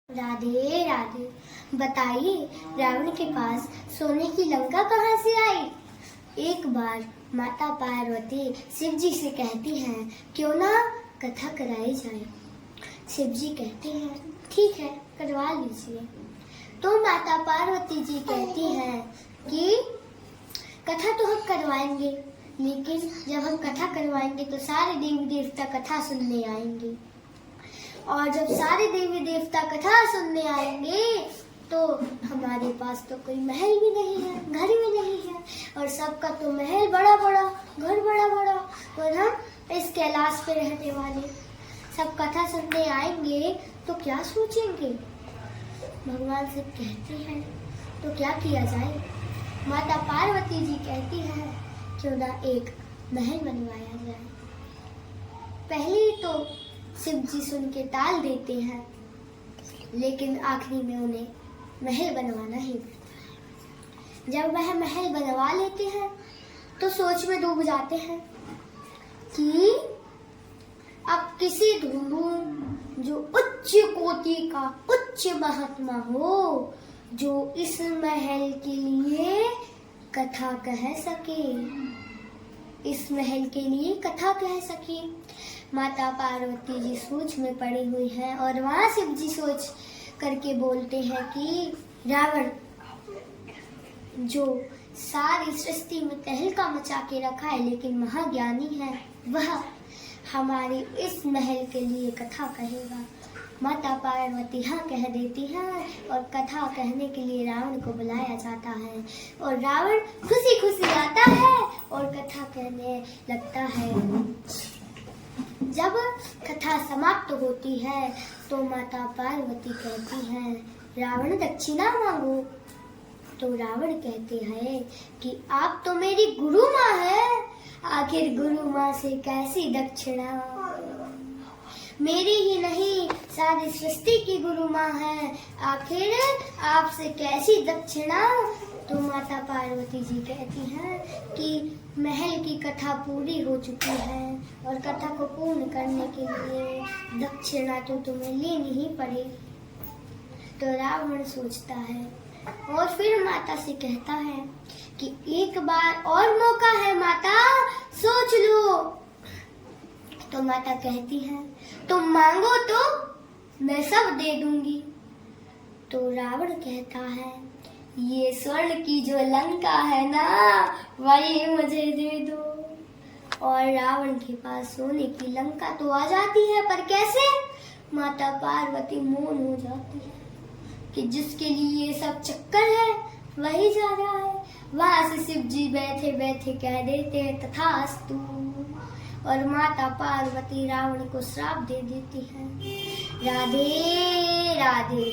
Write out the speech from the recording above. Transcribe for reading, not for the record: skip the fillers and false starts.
राधे राधे। बताइए, रावण के पास सोने की लंका कहाँ से आई? एक बार माता पार्वती शिव जी से कहती हैं, क्यों ना कथा कराई जाए। शिव जी कहते हैं, ठीक है, करवा लीजिए। तो माता पार्वती जी कहती हैं कि कथा तो हम करवाएंगे, लेकिन जब हम कथा करवाएंगे तो सारे देवी देवता कथा सुनने आएंगे, और जब सारे देवी देवता कथा सुनने आएंगे तो हमारे पास तो कोई महल भी नहीं है, घर भी नहीं है, और सबका तो महल बड़ा बड़ा, घर बड़ा बड़ा, और हम इस कैलाश पे रहने वाले। सब कथा सुनने आएंगे तो क्या सोचेंगे? भगवान से कहते हैं, तो क्या किया जाए? माता पार्वती जी कहती है, क्यों ना एक महल बनवाया जाए। पहले तो शिव जी सुन के टाल देते हैं, लेकिन आखिरी में उन्हें महल बनवाना ही पड़ता है। जब वह महल बनवा लेते हैं तो सोच में डूब जाते हैं कि अब किसी ढूंढूं जो उच्च कोटि का उच्च महात्मा हो, जो इस महल के लिए कथा कह सके, इस महल के लिए कथा कह सके। माता पार्वती जी सोच में पड़ी हुई है, और वहां शिव जी सोच करके बोलते हैं कि रावण जो सारी सृष्टि में तहलका मचा के रखा है, लेकिन महाज्ञानी है, वह हमारे इस महल के लिए कथा कहेगा। माता पार्वती हाँ कह देती हैं, और कथा कहने के लिए रावण को बुलाया जाता है, और रावण खुशी खुशी आता है और कथा कहने लगता है। जब कथा समाप्त होती है तो माता पार्वती कहती हैं, रावण दक्षिणा मांगो। तो रावण कहते हैं कि आप तो मेरी गुरु माँ है, आखिर गुरु माँ से कैसी दक्षिणा? मेरी ही नहीं, सारी सृष्टि की गुरु माँ है, आखिर आपसे कैसी दक्षिणा? तो माता पार्वती जी कहती हैं कि महल की कथा पूरी हो चुकी है, और कथा को पूर्ण करने के लिए दक्षिणा तो तुम्हें लेनी ही पड़ेगी। तो रावण सोचता है, और फिर माता से कहता है कि एक बार और मौका है माता, सोच लो। तो माता कहती है, तुम मांगो तो मैं सब दे दूंगी। तो रावण कहता है, ये स्वर्ण की जो लंका है ना, वही मुझे दे दो। और रावण के पास सोने की लंका तो आ जाती है, पर कैसे? माता पार्वती मौन हो जाती है कि जिसके लिए ये सब चक्कर है वही जा रहा है। वहां से शिव जी बैठे बैठे कह देते हैं, तथास्तु, और माता पार्वती रावण को श्राप दे देती है। राधे राधे।